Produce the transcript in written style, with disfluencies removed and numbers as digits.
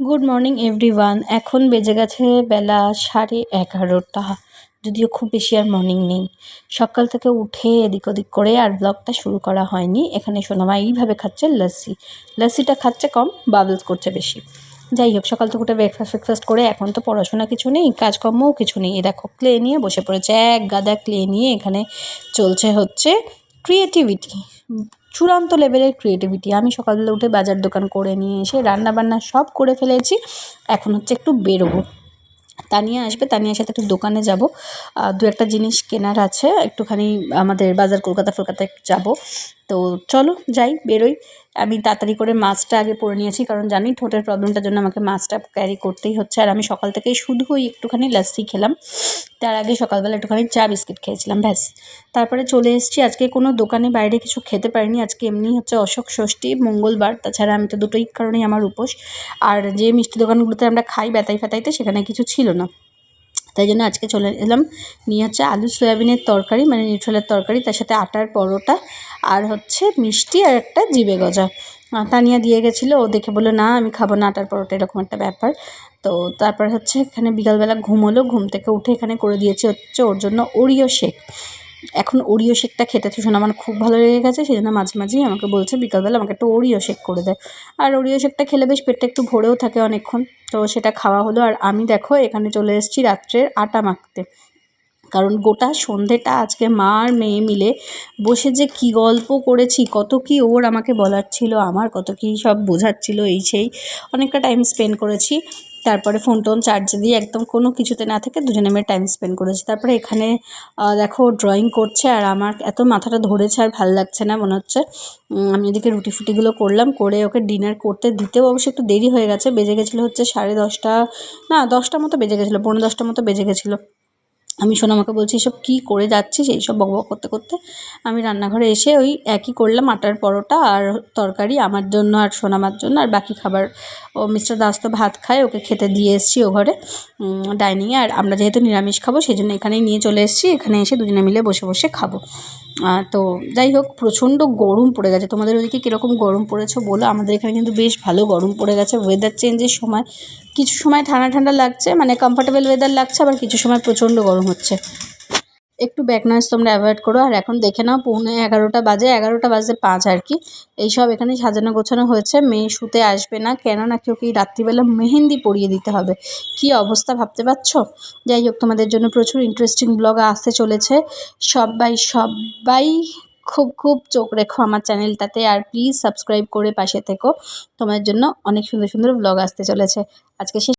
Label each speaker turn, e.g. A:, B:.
A: Good morning everyone. এখন বেজে গেছে বেলা 11:30। যদিও খুব বেশি আর মর্নিং নেই, সকাল থেকে উঠে এদিক ওদিক করে আর ব্লগটা শুরু করা হয়নি। এখানে সোনামা এইভাবে খাচ্ছে লস্যিটা খাচ্ছে কম, বাবলস করছে বেশি। যাই হোক, সকাল থেকে উঠে ব্রেকফাস্ট করে এখন তো পড়াশোনা কিছু নেই, কাজকর্মও কিছু নেই। এ দেখো ক্লে নিয়ে বসে পড়েছে, এক গাদা ক্লে নিয়ে এখানে চলছে হচ্ছে ক্রিয়েটিভিটি, চূড়ান্ত লেভেলের ক্রিয়েটিভিটি। আমি সকালবেলা উঠে বাজার দোকান করে নিয়ে এসে রান্নাবান্না সব করে ফেলেছি। এখন হচ্ছে একটু বেরোবো, তানিয়া আসবে, তানিয়ার সাথে একটু দোকানে যাব, দু একটা জিনিস কেনার আছে, একটুখানি আমাদের বাজার কলকাতা যাব। তো চলো যাই, বেরোই। আমি তাড়াতাড়ি করে মাছটা আগে পরে নিয়েছি, কারণ জানি ঠোঁটের প্রবলেমটার জন্য আমাকে মাছটা ক্যারি করতেই হচ্ছে। আর আমি সকাল থেকেই শুধু ওই একটুখানি লস্যি খেলাম, তার আগে সকালবেলা একটুখানি চা বিস্কিট খেয়েছিলাম, ব্যাস। তারপরে চলে এসেছি। আজকে কোনো দোকানে বাইরে কিছু খেতে পারিনি, আজকে এমনি হচ্ছে অশোক ষষ্ঠী, মঙ্গলবার। তাছাড়া আমি তো দুটোই কারণেই আমার উপোস। আর যে মিষ্টি দোকানগুলোতে আমরা খাই বেতাই ফেতাইতে, সেখানে কিছু ছিল না, তাই জন্য আজকে চলে এলাম। নিয়ে হচ্ছে আলু সয়াবিনের তরকারি, মানে নিউট্রালের তরকারি, তার সাথে আটার পরোটা, আর হচ্ছে মিষ্টি, আর একটা জিবে গজা। তানিয়া দিয়ে গেছিলো, ও দেখে বললো না আমি খাবো না আটার পরোটা, এরকম একটা ব্যাপার। তো তারপর হচ্ছে এখানে বিকালবেলা ঘুম হলো, ঘুম থেকে উঠে এখানে করে দিয়েছি হচ্ছে ওর জন্য ওরিও শেক। এখন ওরিও শেকটা খেতে ভীষণ আমার খুব ভালো লেগে গেছে, সেই জন্য মাঝে মাঝেই আমাকে বলছে বিকালবেলা আমাকে একটা ওরিও শেক করে দেয়। আর ওরিও শেকটা খেলে বেশ পেটটা একটু ভরেও থাকে অনেকক্ষণ। তো সেটা খাওয়া হলো। আর আমি দেখো এখানে চলে এসেছি রাত্রের আটা মাখতে, কারণ গোটা সন্ধেটা আজকে মা আর মেয়ে মিলে বসে যে কী গল্প করেছি, কত কী ওর আমাকে বলার ছিল, আমার কত কী সব বোঝাচ্ছিল, এই সেই অনেকটা টাইম স্পেন্ড করেছি। তারপরে ফোন টোন চার্জে দিয়ে একদম কোনো কিছুতে না থেকে দুজনে মিলে টাইম স্পেন্ড করেছি। তারপরে এখানে দেখো ড্রয়িং করছে, আর আমার এত মাথাটা ধরেছে আর ভাল লাগছে না, মনে হচ্ছে। আমি এদিকে রুটি ফুটিগুলো করলাম, করে ওকে ডিনার করতে দিতেও অবশ্য একটু দেরি হয়ে গেছে, বেজে গেছিলো হচ্ছে 10:30, না 10টা মতো বেজে গেছিলো, 10:45 মতো বেজে গেছিলো। আমি সোনামাকে বলছি এসব কী করে যাচ্ছিস, এইসব বকবক করতে করতে আমি রান্নাঘরে এসে ওই একই করলাম, আটার পরোটা আর তরকারি আমার জন্য আর সোনামার জন্য। আর বাকি খাবার ও মিস্টার দাস তো ভাত খায়, ওকে খেতে দিয়ে এসেছি ও ঘরে ডাইনিংয়ে। আর আমরা যেহেতু নিরামিষ খাবো, সেই জন্য এখানেই নিয়ে চলে এসেছি, এখানে এসে দুজনে মিলে বসে বসে খাবো। তো যাই হোক, প্রচণ্ড গরম পড়ে গেছে। তোমাদের ওদিকে কীরকম গরম পড়েছে বলো? আমাদের এখানে কিন্তু বেশ ভালো গরম পড়ে গেছে। ওয়েদার চেঞ্জের সময় কিছু সময় ঠান্ডা ঠান্ডা লাগছে, মানে কমফর্টেবল ওয়েদার লাগছে, আবার কিছু সময় প্রচণ্ড গরম হচ্ছে। একটু ব্যাক নয়েজ তোমরা অ্যাভয়েড করো। আর এখন দেখে নাও 11:15 বাজে, 11:05 আর কি। এইসব এখানে সাজানো গোছানো হয়েছে। মেয়ে শুতে আসবে না, কেননা ওকে রাত্রিবেলা মেহেন্দি পরিয়ে দিতে হবে। কী অবস্থা ভাবতে পারছো? যাই হোক, তোমাদের জন্য প্রচুর ইন্টারেস্টিং ব্লগ আসতে চলেছে। সবাই সবাই খুব খুব চোখ রেখো আমার চ্যানেলটাতে, আর প্লিজ সাবস্ক্রাইব করে পাশে থেকো। তোমাদের জন্য অনেক সুন্দর সুন্দর ব্লগ আসতে চলেছে। আজকে